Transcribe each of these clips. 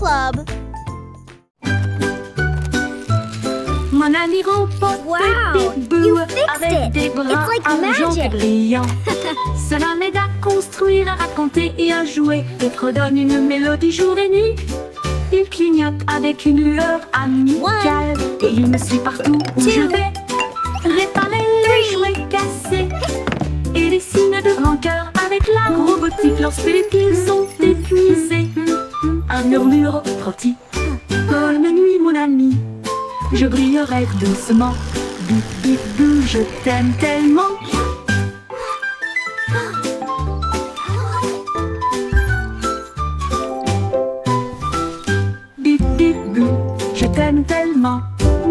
Club. Mon ami robot Wow, Bip-Bip-Boo you fixed avec it. des It's bras like argentés magic. brillants. Cela m'aide à construire, à raconter et à jouer et redonne une mélodie jour et nuit. Il clignote avec une lueur amicale et il me suit partout où je vais. Réparer les jouets cassés et les signes de rancœur avec la robotique lorsque les piles sont épuisées. Un murmure rôti. Bonne nuit mon ami, je brillerai doucement. Bip bip bou, je t'aime tellement. Bip bip bou, je t'aime tellement.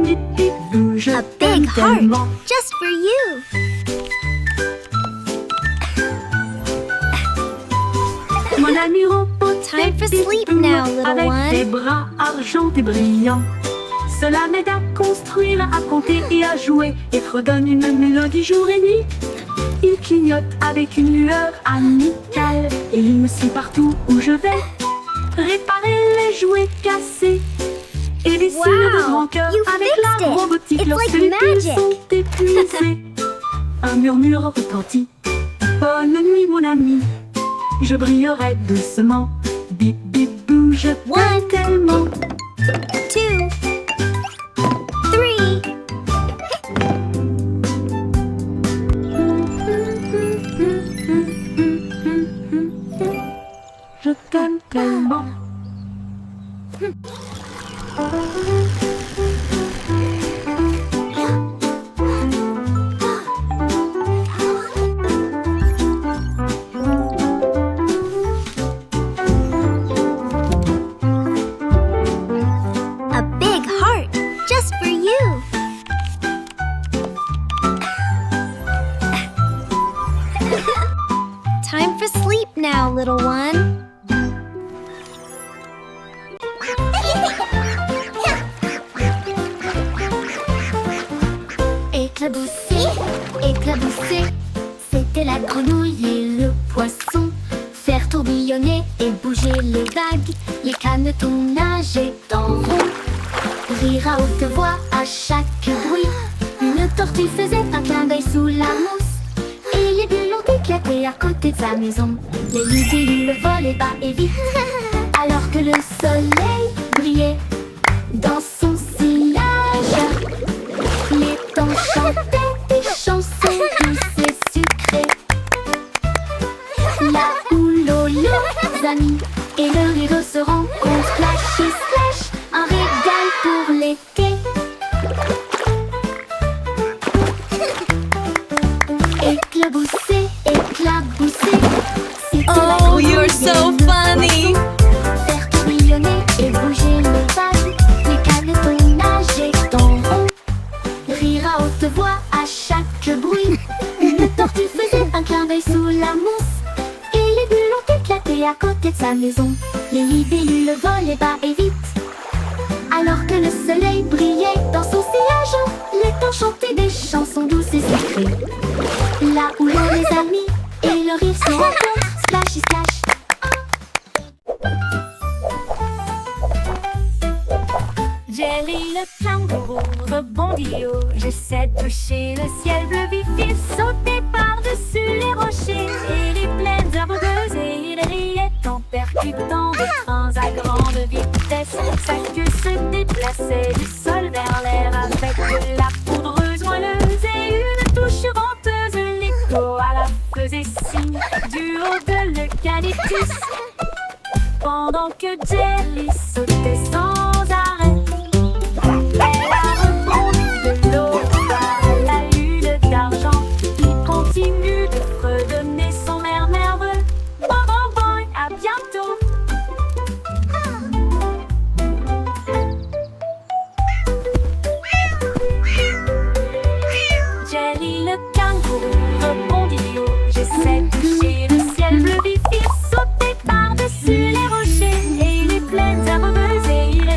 Bip bip bou, je A t'aime big heart tellement. just for you. Mon ami robot, Time for Bip sleep Bip Boo, now, little avec one. des bras argentés brillants. Cela m'aide à construire, à compter et à jouer et redonne une mélodie jour et nuit. Il clignote avec une lueur amicale et il me suit partout où je vais. Réparer les jouets cassés et les signes de Wow, rancœur you avec fixed la it. robotique It's lorsque like les piles magic. sont épuisées. Un murmure retentit. Bonne nuit mon ami, je brillerai doucement. Bip bip bou, je t'aime One. tellement. 2, 3. Je t'aime tellement. A big heart just for you. Time for sleep now, little one. Éclabousser, éclabousser, c'était la grenouille et le poisson. Faire tourbillonner et bouger les vagues, les canetons nager en rond. Rire à haute voix à chaque bruit. Une tortue faisait un clin d'œil sous la mousse. Et les bulles ont éclaté à côté de sa maison. Les libellules volaient bas et vite, alors que le soleil brillait dans son sillage. Les temps chantaient des chansons douces et sucrées. La houle aux leurs amis et le rire se rencontrent. Splash et splash, un régal pour l'été. Éclabousser, éclabousser, c'était la Oh, grenouille you're et so le funny. poisson. Faire tourbillonner et bouger les vagues, les canetons nager en rond. Rire à haute voix à chaque bruit. Une tortue faisait un clin d'œil sous la mousse. Et les bulles ont éclaté à côté de sa maison. Les libellules volaient bas et vite, alors que le soleil brillait dans son sillage. Les temps chantaient des chansons douces et sucrées. Là où l'on les amis et le rire se rencontrent. Splash et splash. Jelly le kangourou rebondit haut. J'essaie de toucher le ciel bleu vif. Il sautait par-dessus les rochers et les plaines herbeuses. Et il riait en percutant des trains à grande vitesse. Sa queue se déplaçait du sol vers l'air avec de la poudreuse moelleuse et une touche venteuse. L'écho à la faisait signe du haut de l'eucalyptus. Pendant que Jelly sautait sans arrêt, elle a rebondi de l'eau à la lune d'argent. Il continue de fredonner son air nerveux. Bon, bon, bon, à bientôt. Jelly le kangourou rebondit haut. J'essaie de toucher le ciel bleu vif. Il sautait par-dessus les rochers et les plaines herbeuses et il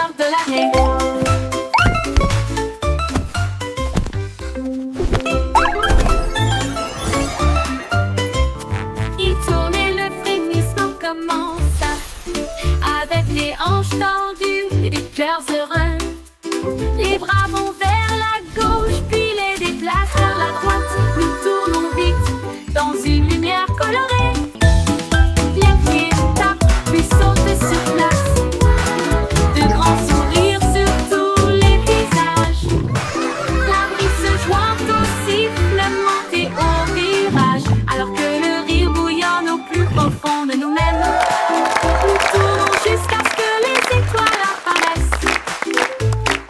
meilleur de l'année. Il tourne et le frémissement commença. Avec les hanches tendues et des cœurs heureux, les bras vont vers la gauche, puis les déplacent vers la droite. Nous tournons vite dans une lumière colorée. Les pieds tapent, puis sautent sur place. De grands sourires sur tous les visages. La brise se joint au sifflement et au virage. Alors que le rire bouillonne au plus profond de nous-mêmes, nous tournons jusqu'à ce que les étoiles apparaissent.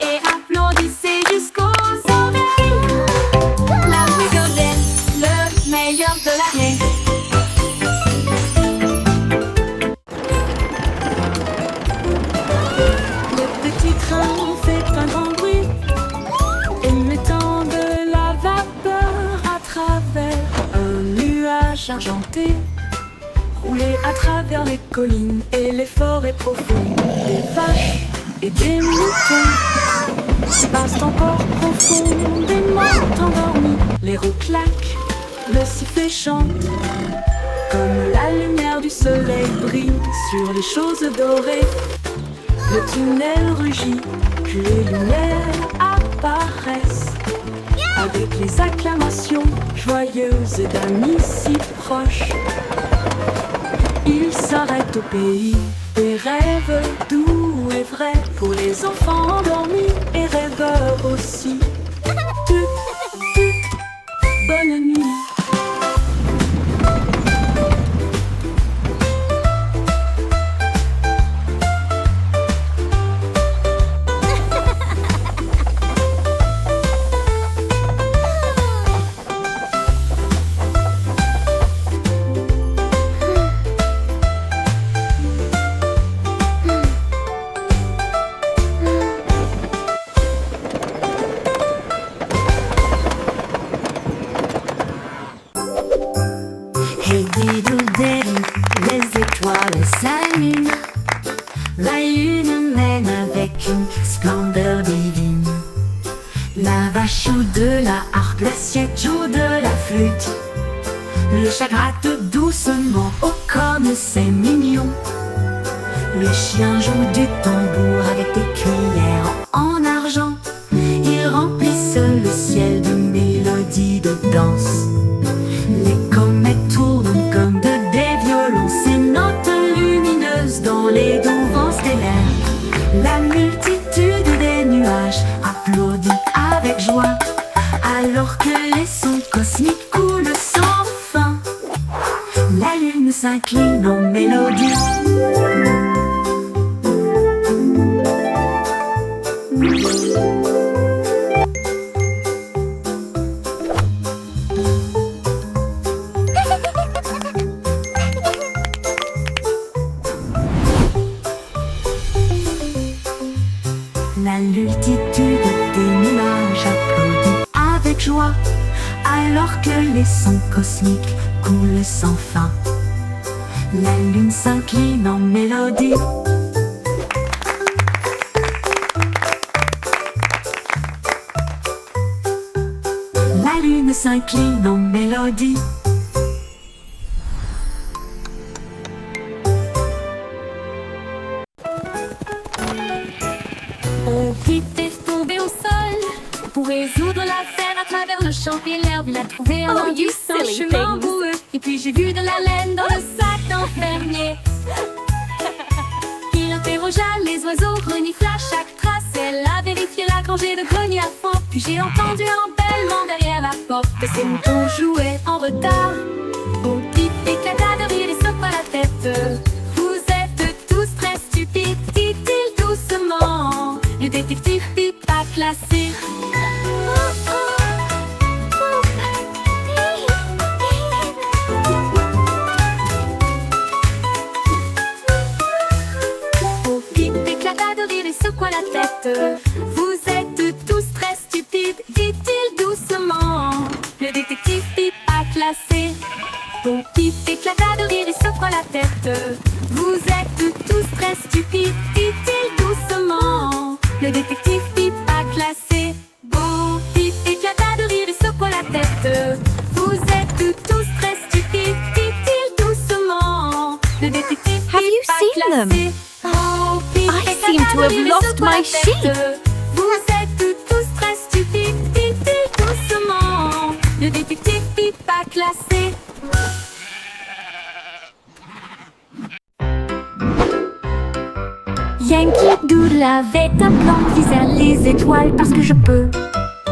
Et applaudissez jusqu'aux oreilles. La rigolette, le meilleur de l'année. Le petit train fait un grand bruit, émettant de la vapeur à travers un nuage argenté. Rouler à travers les collines et les forêts profondes. Des vaches et des moutons passent encore profondément endormis. Les roues claquent, le sifflet chante. Comme la lumière du soleil brille sur les choses dorées. Le tunnel rugit, puis les lumières apparaissent. Avec les acclamations joyeuses d'amis si proches. Il s'arrête au pays des rêves doux et vrais pour les enfants endormis et rêveurs aussi. Bonne nuit. Hey diddle-diddle, les étoiles s'allument. La lune mène avec une splendeur divine. La vache joue de la harpe, l'assiette joue de la flûte. Le chat gratte doucement, oh comme c'est mignon. Le chien joue du tambour avec des cuillères en argent. Ils remplissent le ciel de mélodies de danse. Les comètes tournent comme des violons, ces notes lumineuses dans les doux vents stellaires. La multitude des nuages applaudit avec joie, alors que les sons cosmiques coulent sans fin. La lune s'incline en mélodie. La multitude des nuages applaudit avec joie, alors que les sons cosmiques coulent sans fin. La lune s'incline en mélodie. La lune s'incline en mélodie. On quittait tombé au sol pour résoudre l'affaire à travers le champ et l'herbe. Il a trouvé un Oh, you un silly chemin things. boueux. Et puis j'ai vu de la laine dans le sac d'un fermier. Il interrogea les oiseaux, renifla chaque trace. Elle a vérifié la rangée de greniers à fond. Puis j'ai entendu un bêlement derrière la porte. Ces moutons jouaient en retard. Au type éclata de rire et secoua la tête. Vous êtes tous très stupides, dit-il doucement. Le détective fut pas classé. Au pipe éclata de rire et secoua la tête. Vous êtes tous très stupides, dit-il doucement. Le détective fut pas classé. Au pipe éclata de rire et secoua la tête. Vous êtes tous très stupides, dit-il doucement. I seem to have lost my sheep. Vous êtes tous très stupides, dites doucement. Le détective Pipa classé. Yankee Doodle avait un plan visant les étoiles parce que je peux.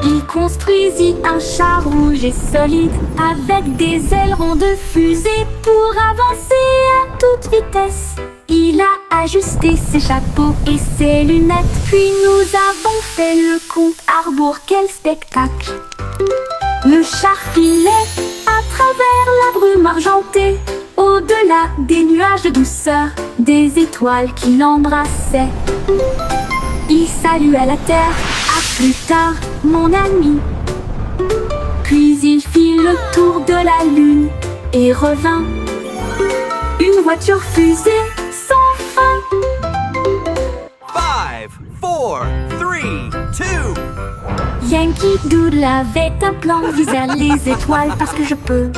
Il construisit un char rouge et solide avec des ailerons de fusée pour avancer à toute vitesse. Il a ajusté ses chapeaux et ses lunettes, puis nous avons fait le compte à rebours. Quel spectacle! Le char filait à travers la brume argentée, au-delà des nuages de douceur, des étoiles qui l'embrassaient. Il saluait la terre, à plus tard, mon ami. Puis il fit le tour de la lune et revint. Une voiture fusée sans fin. 5, 4, 3, 2. Yankee Doodle avait un plan visant les étoiles parce que je peux.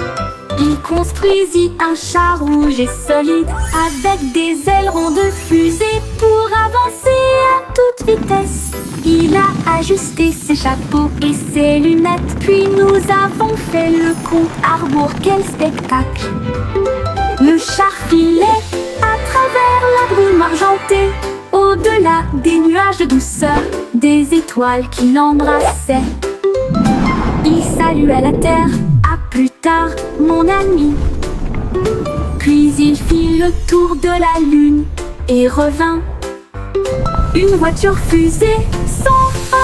Il construisit un char rouge et solide avec des ailerons de fusée pour avancer à toute vitesse. Il a ajusté ses chapeaux et ses lunettes, puis nous avons fait le compte à rebours. Quel spectacle! Le char filait à travers la brume argentée, au-delà des nuages de douceur, des étoiles qui l'embrassaient. Il saluait la terre, à plus tard, mon ami. Puis il fit le tour de la lune et revint. Une voiture fusée sans fin.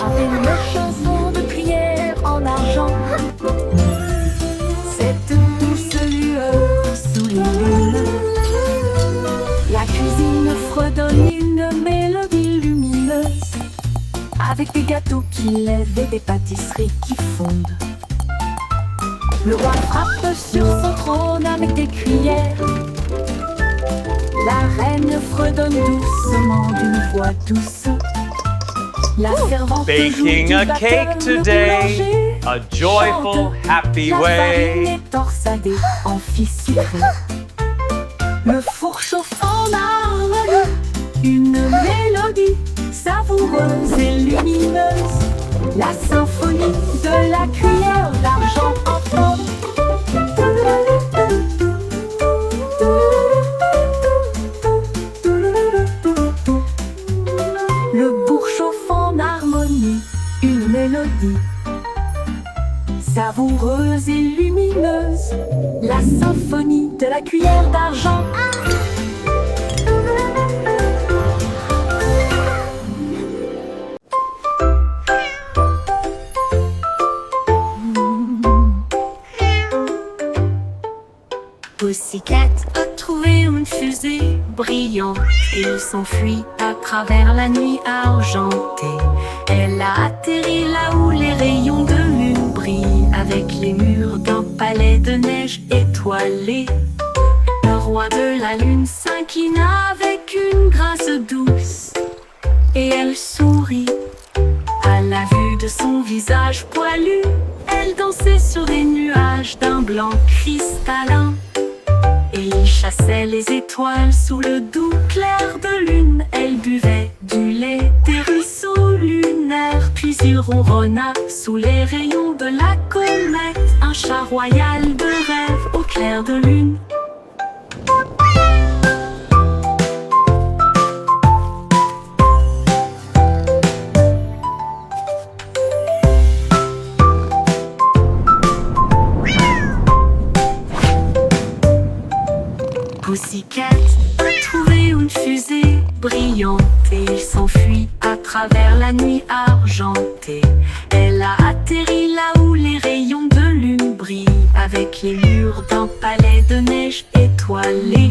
Avec une chanson de prière en argent, cette douce lueur sous les lunes, la cuisine fredonne une mélodie lumineuse, avec des gâteaux qui lèvent et des pâtisseries qui fondent. Le roi frappe sur son trône avec des cuillères. La reine fredonne doucement d'une voix douce. La servante Baking joue a du batteur, cake le today, boulanger a joyful, chante. happy La farine way. est torsadée en fils sucré. Le four chauffe en harmonie, une mélodie savoureuse et lumineuse. La symphonie de la cuillère d'argent en fond. Le bourg chauffe en harmonie, une mélodie savoureuse et lumineuse. La symphonie de la cuillère d'argent. Pussycat a trouvé une fusée brillante et il s'enfuit à travers la nuit argentée. Elle a atterri là où les rayons de lune brillent avec les murs d'un palais de neige étoilé. Le roi de la lune s'inclina avec une grâce douce et elle sourit à la vue de son visage poilu. Elle dansait sur des nuages d'un blanc cristallin. Et il chassait les étoiles sous le doux clair de lune. Elle buvait du lait des ruisseaux lunaires. Puis il ronronna sous les rayons de la comète. Un chat royal de rêve au clair de lune. Pussycat a trouvé une fusée brillante et il s'enfuit à travers la nuit argentée. Elle a atterri là où les rayons de lune brillent avec les murs d'un palais de neige étoilé.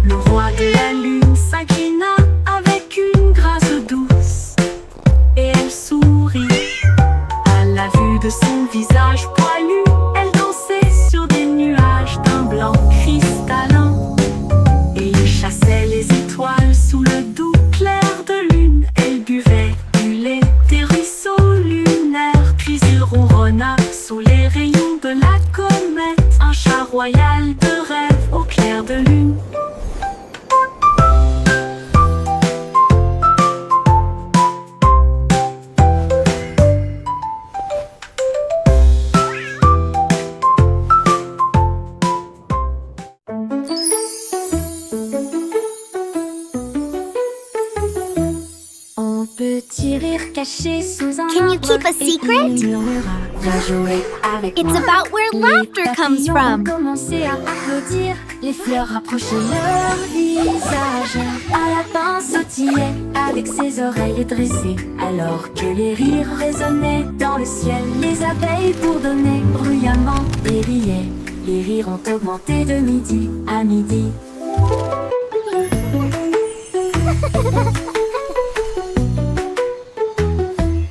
Le roi de la lune s'inclina avec une grâce douce et elle sourit à la vue de son visage poilu. Elle dansait sur des nuages d'un blanc cristallin. Et il chassait les étoiles sous le doux clair de lune. Elle buvait du lait des ruisseaux lunaires. Puis il ronronna sous les les rayons de la comète, un chat royal de rêve au clair de lune. Petit rire caché sous un Can you arbre, keep a et secret? il murmura, viens jouer avec It's moi. about where laughter Les comes papillons from. ont commencé à applaudir, les fleurs rapprochaient leur visage. Un lapin sautillait avec ses oreilles dressées, alors que les rires résonnaient dans le ciel. Les abeilles bourdonnaient bruyamment et riaient. Les rires ont augmenté de midi à midi.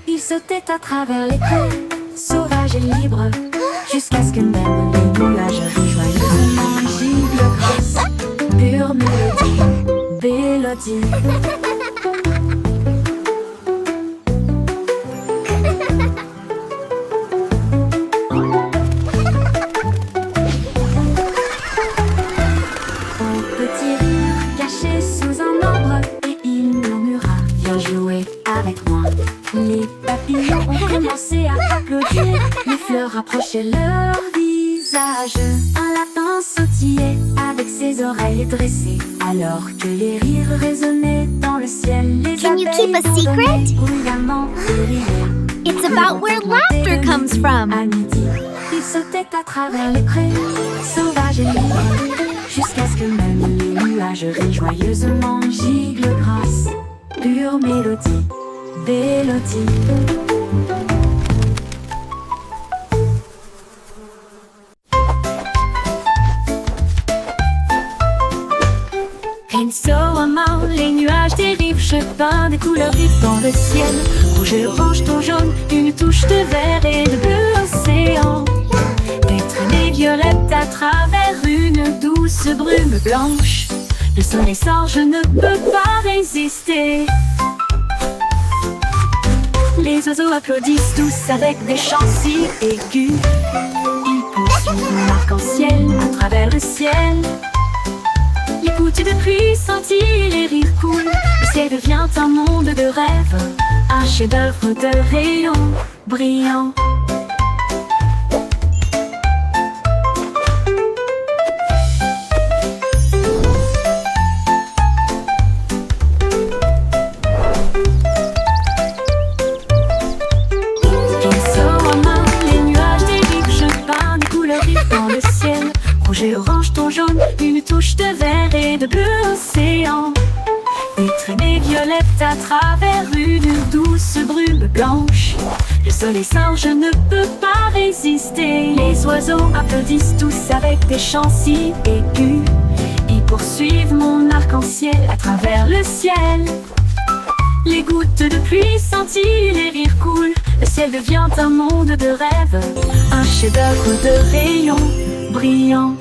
Il sautait à travers les prés, sauvage et libre, jusqu'à ce que même les nuages joyeusement gibent grâce. Pure mélodie, mélodie. Un petit rire caché sous un arbre, et il murmura, viens jouer avec moi. Les papillons ont commencé à applaudir, les fleurs rapprochaient leur visage. Un lapin sautillait avec ses oreilles dressées, alors que les rires résonnaient dans le ciel. Les Can you abeilles keep a secret? bourdonnaient bruyamment et riaient. It's about where laughter comes from. À midi, il sautait à travers les prés, sauvage et libre, jusqu'à ce que même les nuages rient joyeusement giclent grâce. Pure mélodie, mélodie. Insolemment, les nuages dérivent, je peins des couleurs vives dans le ciel. Rouge et orange, ton jaune, une touche de vert et de bleu océan. Des traînées violettes à travers une douce brume blanche. Le soleil sort, je ne peux pas résister. Les oiseaux applaudissent tous avec des chants si aigus. Ils poursuivent mon arc-en-ciel à travers le ciel. Les gouttes de pluie scintillent, les rires coulent. Le ciel devient un monde de rêve, un chef-d'œuvre de rayons brillants. Insolemment, les nuages dérivent, je peins des couleurs vives dans le ciel. Rouge et orange, ton jaune, une touche de vert et de bleu océan. Des traînées violettes à travers une douce brume blanche. Le soleil sort, je ne peux pas résister. Les oiseaux applaudissent tous avec des chants si aigus. Ils poursuivent mon arc-en-ciel à travers le ciel. Les gouttes de pluie scintillent, les rires coulent. Le ciel devient un monde de rêve, un chef-d'œuvre de rayons brillants.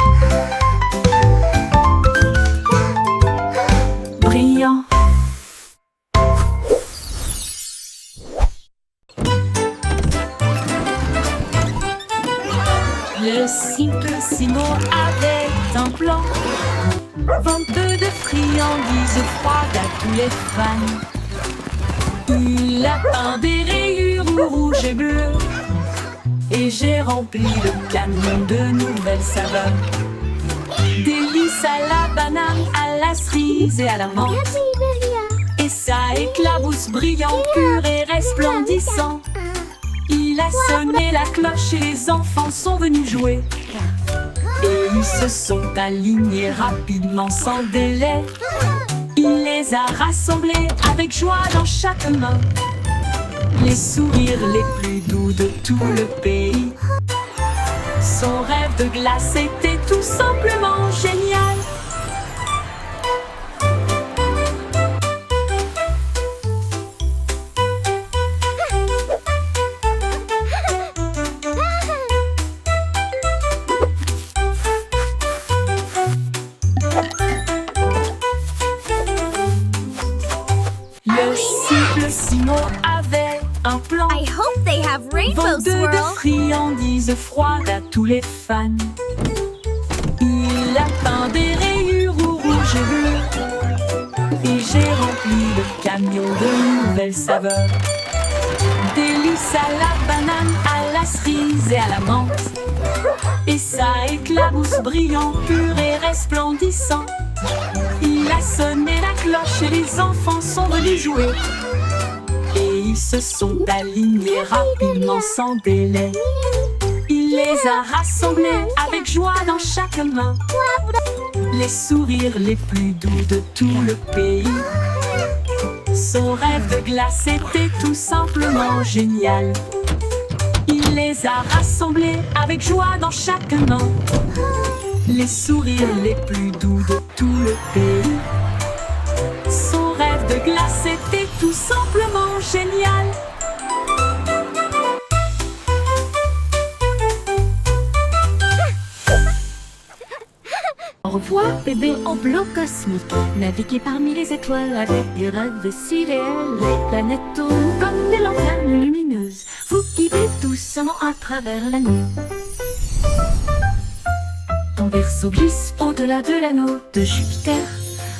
Brillant. Le Simplissimo avait un plan, venteux de friandises froides à tous les fans. Il a peint des rayures rouges et bleues, et j'ai rempli le camion de nouvelles saveurs. Délices à la banane, à la cerise et à la menthe. Et ça éclabousse brillant, pur et resplendissant. Il a sonné la cloche et les enfants sont venus jouer. Et ils se sont alignés rapidement sans délai. Il les a rassemblés avec joie dans chaque main. Les sourires les plus doux de tout le pays. Son rêve de glace était tout simplement génial. Le Simplissimo avait un plan. I hope they have rainbow Venteux de swirl. friandises brise froide à tous les fans. Il a peint des rayures rouges et bleues, et j'ai rempli le camion de nouvelles saveurs. Délices à la banane, à la cerise et à la menthe, et ça éclabousse brillant, pur et resplendissant. Il a sonné la cloche et les enfants sont venus jouer, et ils se sont alignés rapidement sans délai. Il les a rassemblés avec joie dans chaque main, les sourires les plus doux de tout le pays. Son rêve de glace était tout simplement génial. Il les a rassemblés avec joie dans chaque main, les sourires les plus doux de tout le pays. Son rêve de glace était tout simplement génial. Au revoir, bébé en bleu cosmique. Naviguez parmi les étoiles avec des rêves si réels. Les planètes tournent comme des lanternes lumineuses. Vous guidez doucement à travers la nuit. Ton berceau glisse au-delà de l'anneau de Jupiter,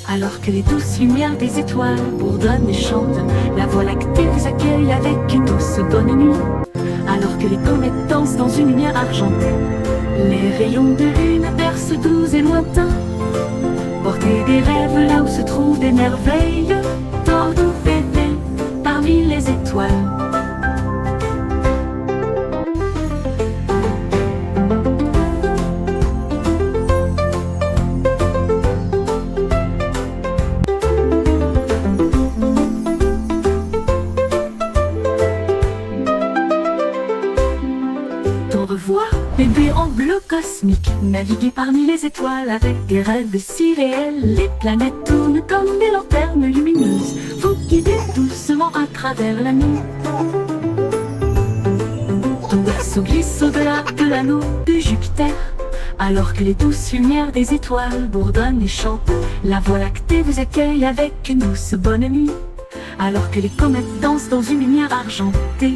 alors que les douces lumières des étoiles bourdonnent et chantent. La Voie lactée vous accueille avec une douce bonne nuit, alors que les comètes dansent dans une lumière argentée. Les rayons de lune bercent doux et lointains. Portez des rêves là où se trouvent des merveilles. Tordons bébé parmi les étoiles. Bébé en bleu cosmique, naviguez parmi les étoiles avec des rêves si réels. Les planètes tournent comme des lanternes lumineuses. Vous guidez doucement à travers la nuit. Ton berceau glisse au-delà de l'anneau de Jupiter, alors que les douces lumières des étoiles bourdonnent et chantent. La Voie lactée vous accueille avec une douce bonne nuit, alors que les comètes dansent dans une lumière argentée.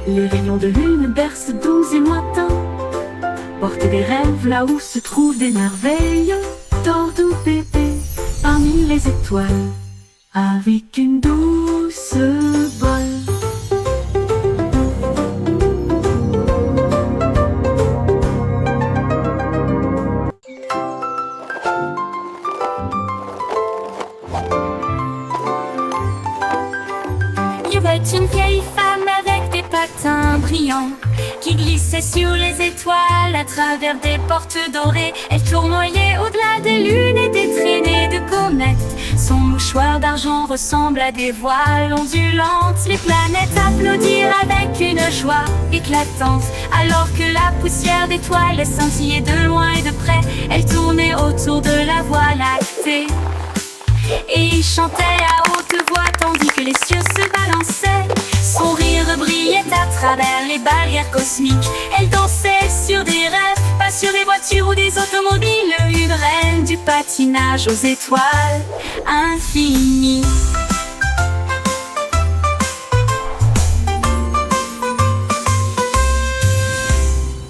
Les rayons de lune bercent doux et lointains. Portez des rêves là où se trouvent des merveilles. Tordons bébé parmi les étoiles avec une douce bolle. Il y avait une vieille femme avec des patins brillants qui glissait sur les étoiles à travers des portes dorées. Elle tournoyait au-delà des lunes et des traînées de comètes. Son mouchoir d'argent ressemble à des voiles ondulantes. Les planètes applaudirent avec une joie éclatante, alors que la poussière d'étoiles les scintillait de loin et de près. Elle tournait autour de la Voie lactée et il chantait à haute voix tandis que les cieux se balançaient. Son rire brillait à travers les barrières cosmiques. Elle dansait sur des rêves, pas sur des voitures ou des automobiles. Une reine du patinage aux étoiles infinies.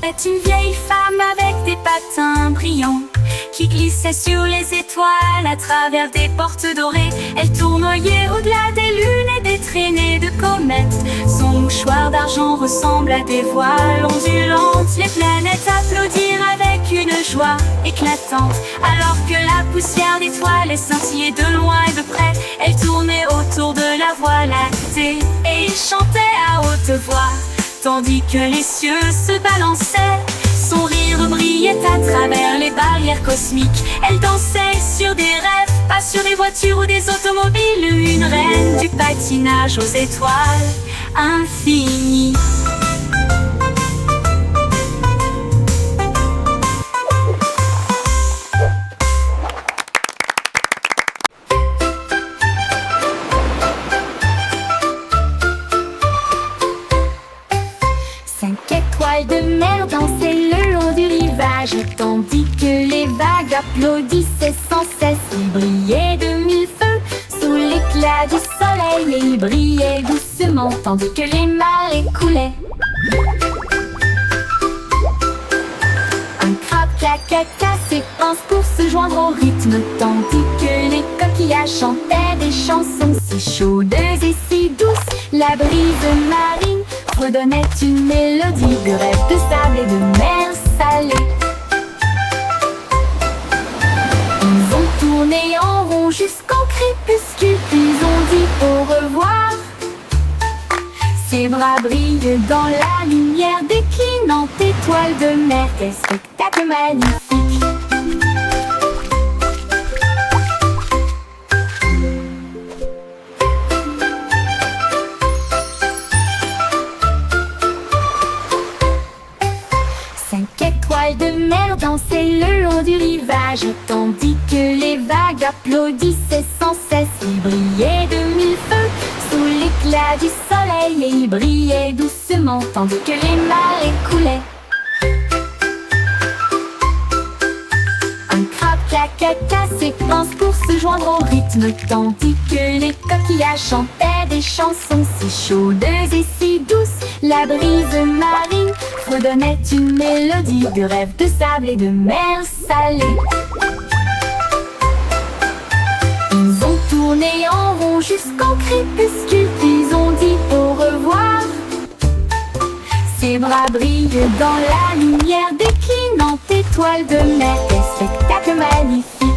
C'est une vieille femme avec des patins brillants qui glissait sur les étoiles à travers des portes dorées. Elle tournoyait au-delà des lunes et des traînées de comètes. Son mouchoir d'argent ressemble à des voiles ondulantes. Les planètes applaudirent avec une joie éclatante, alors que la poussière d'étoiles les scintillait de loin et de près. Elle tournait autour de la Voie lactée et il chantait à haute voix tandis que les cieux se balançaient. Son rire brillait à travers les barrières cosmiques. Elle dansait sur des rêves, pas sur des voitures ou des automobiles. Une reine du patinage aux étoiles infinies. De mer dansaient le long du rivage, tandis que les vagues applaudissaient sans cesse. Il brillait de mille feux sous l'éclat du soleil, et il brillait doucement tandis que les marées coulaient. la cacassée pince pour se joindre au rythme, tandis que les coquillages chantaient des chansons si chaudes et si douces. La brise marine redonnait une mélodie de rêve de sable et de mer salée. Ils ont tourné en rond jusqu'au crépuscule, puis ont dit au revoir. Ses bras brillent dans la lumière déclinante étoile de mer. Quel spectacle magnifique! Cinq étoiles de mer dansaient le long du rivage, tandis que les vagues applaudissaient sans cesse. Ils brillaient de mille feux sous l'éclat du soleil, et ils brillaient doucement tandis que les marées coulaient. Un crabe cacaca s'épanse pour se joindre au rythme, tandis que les coquillages chantaient des chansons si chaudes et si douces. La brise marine redonnait une mélodie de rêve de sable et de mer salée. Ils ont tourné en rond jusqu'au crépuscule, puis ont dit au revoir. Ses bras brillent dans la lumière déclinante étoile de mer. Quel spectacle magnifique!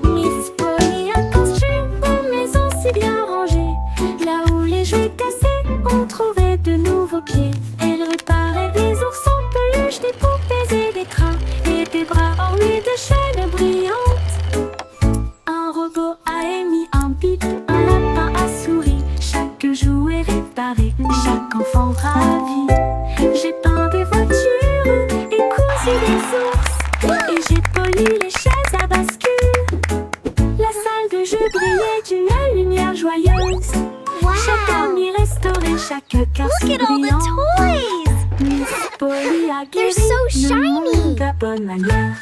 Miss Polly a construit une maison si bien rangée. Là où les jouets cassés ont trouvé de nouveaux pieds. Elle réparait des oursons peluches, des poupées et des trains, et des bras ornés de chaînes brillantes. Un robot a émis un bip, un lapin a souri. Chaque jouet réparé, chaque enfant ravi. J'ai peint des voitures et cousu des ours, et j'ai poli les chaises à bascule. La salle de jeu brillait d'une lumière joyeuse. Chaque ami restauré, chaque cœur si brillant. Miss Polly a guéri so le monde à bonne manière.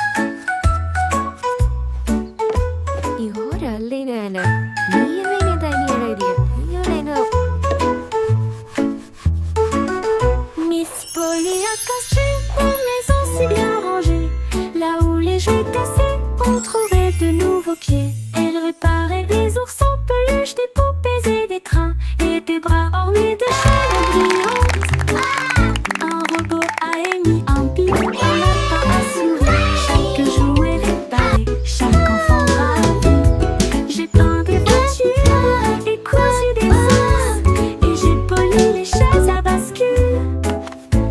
Miss Polly a construit une maison si bien rangée. Là où les jouets cassés ont trouvé de nouveaux pieds. Elle réparait des oursons peluches, des poupées et des trains, et des bras ornés de chaînes brillantes. Un robot a émis un bip, un lapin a souri. Chaque jouet réparé, chaque enfant ravi. J'ai peint des voitures et cousu des ours, et j'ai poli les chaises à bascule.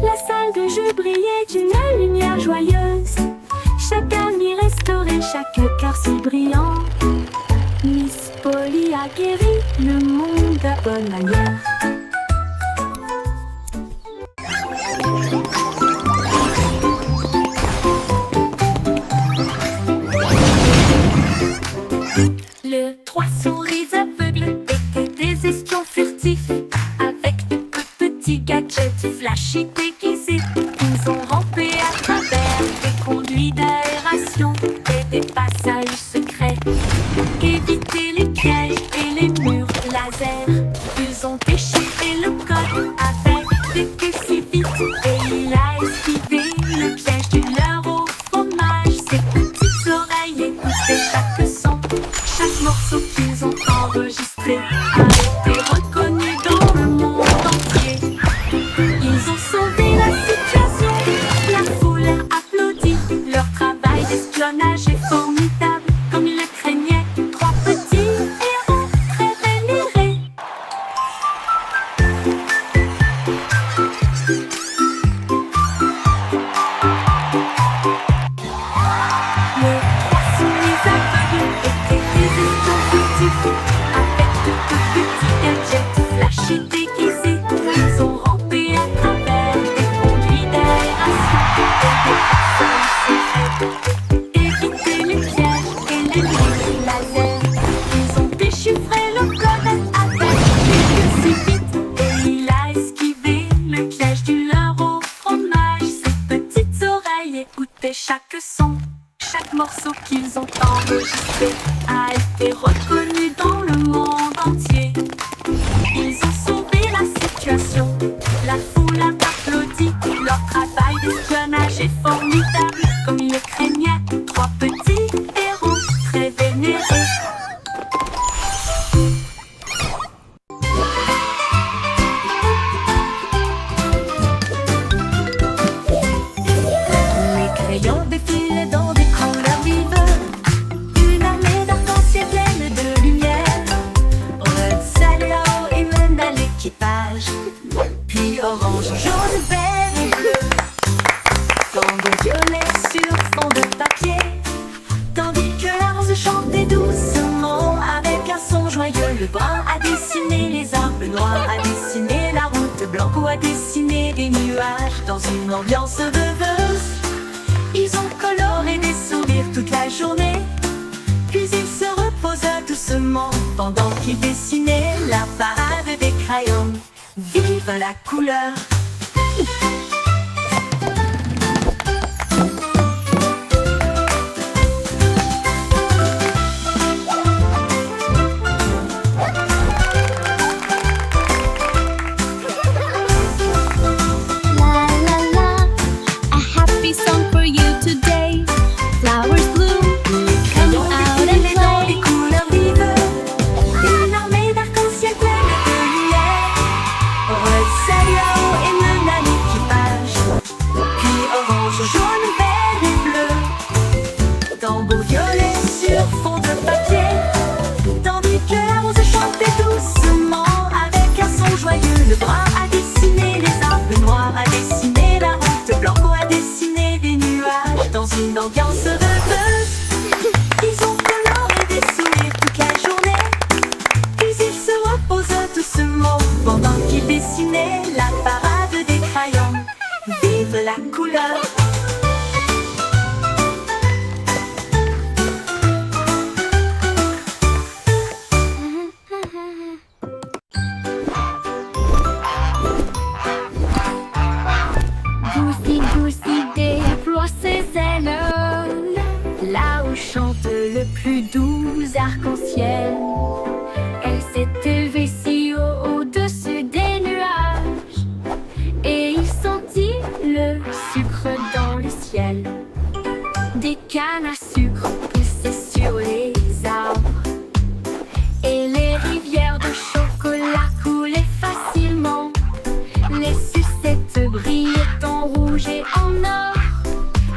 La salle de jeu brillait d'une lumière joyeuse. Chaque ami restauré, chaque cœur si brillant. Miss Polly a guéri le monde à bonne manière. Le trois souris aveugles étaient des espions furtifs, avec de petits gadgets flashy déguisés. Ils ont rampé à travers des conduits d'aération et des passages secrets, évité les pièges et les murs laser. Ils ont déchiré le code avec des queues si vite, et il a esquivé le piège du leurre au fromage. Ses petites oreilles écoutaient chaque son, chaque morceau qu'ils ont enregistré a été reconnu dans le monde entier. Ils ont sauvé la situation, la foule a applaudi. Leur travail d'espionnage est formidable, comme ils le craignaient. Trois petits héros très vénérés. Les trois souris aveugles enregistré a été reconnu dans le monde entier. Ils ont sauvé la situation, la foule a applaudi. Leur travail d'espionnage est formidable, comme ils le craignaient. Trois petits héros très vénérés. Les crayons défilent dans des couleurs vives. Une armée d'arc-en-ciel pleine de lumière. Red, Salao et mène à l'équipage. Puis orange, jaune, vert et bleu. Tango violet sur fond de papier. Tandis que la rose chantait doucement avec un son joyeux. Le brun a dessiné les arbres, le noir a dessiné la route. Blanco a dessiné des nuages dans une ambiance rêveuse. Ils ont coloré des sourires toute la journée. Puis ils se reposent doucement pendant qu'ils dessinaient la parade des crayons. Vive la couleur! La la la, a happy song for you today. Flowers bloom, come out and Défilés dans play. les couleurs vives. Une armée d'arc-en-ciel pleine de lumière. Red, Salao et mène à l'équipage. Puis orange, jaune, vert et bleu. Tambour violet sur fond de papier. Tandis que la rose chantait doucement avec un son joyeux. Le brun a dessiné les arbres, le noir a dessiné la route. Blanco a dessiné des nuages dans une ambiance rêveuse. Ils ont coloré des sourires toute la journée. Puis ils se reposent doucement pendant qu'ils dessinaient la parade des crayons. Vive la couleur! Goosey, Goosey déploie ses ailes là où chante le plus doux arc-en-ciel. Elle s'est élevée si haut au-dessus des nuages et il sentit le sucre dans le ciel. Des cannes à sucre poussaient sur les arbres et les rivières de chocolat coulaient facilement. Les sucettes brillaient en rouge et en or.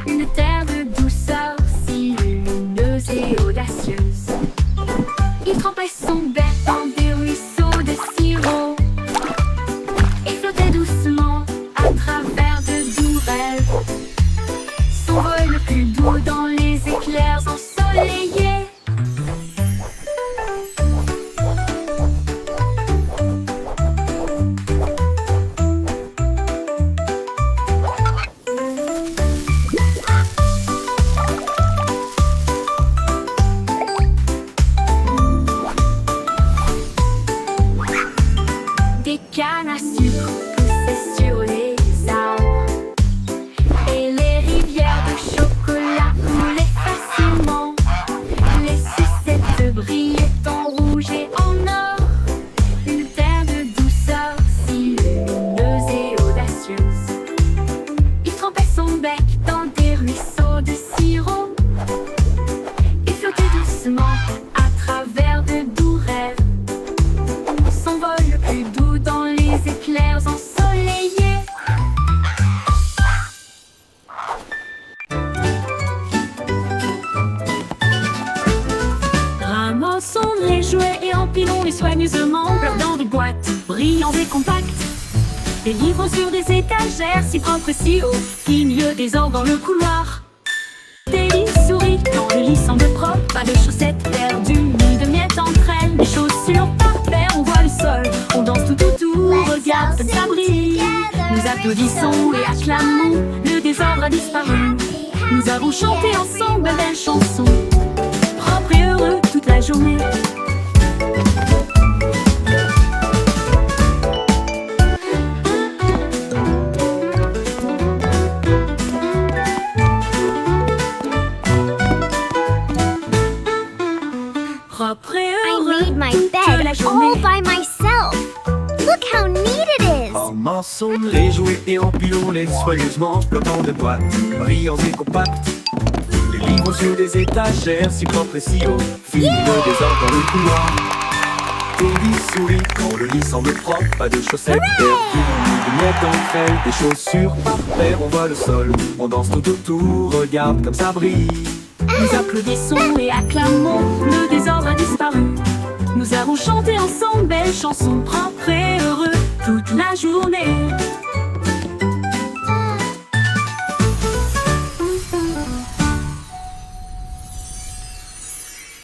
Une terre de douceur si lumineuse et audacieuse. Il trempait son bec dans des ruisseaux de sirop et flottait doucement à travers de doux rêves. Son vol le plus doux dans les éclairs ensoleillés. Des cannes à sucre poussaient sur les arbres et les rivières de chocolat coulaient facilement. Les sucettes brillaient en rouge et en or. Une terre de douceur si lumineuse et audacieuse. Il trempait son bec dans des ruisseaux de sirop et flottait doucement à travers de doux rêves. Son vol le plus doux dans les éclairs ensoleillés. Ramassons les jouets et empilons-les soigneusement. Plein dans des boîtes, brillants et compacts. Des livres sur des étagères, si propres, si hauts, qui mieux désordre dans le couloir. Des lits souris dans le lit semble propre. Pas de chaussettes perdues, ni de miettes entre elles. Les chaussures par paire, on voit le sol. On danse tout autour, regarde comme ça brille. Nous applaudissons et acclamons, le désordre a disparu. Nous avons chanté ensemble de belles chansons, propres et heureux toute la journée. propre et I heureux. made my toute la bed journée. all by myself. Look how neat it is. En morceaux, les jouets et empilons-les soigneusement, flottant de boîtes, brillants et compacts. Les livres sur des étagères, si propres et si hauts, filent le désordre dans le couloir. Teddy sourit quand le lit semble propre, pas de chaussettes perdues, ni de miettes entre elles, des chaussures par paire, on voit le sol, on danse tout autour, regarde comme ça brille. Nous applaudissons et acclamons, le désordre a disparu. Nous avons chanté ensemble, belle chanson propre et heureux toute la journée.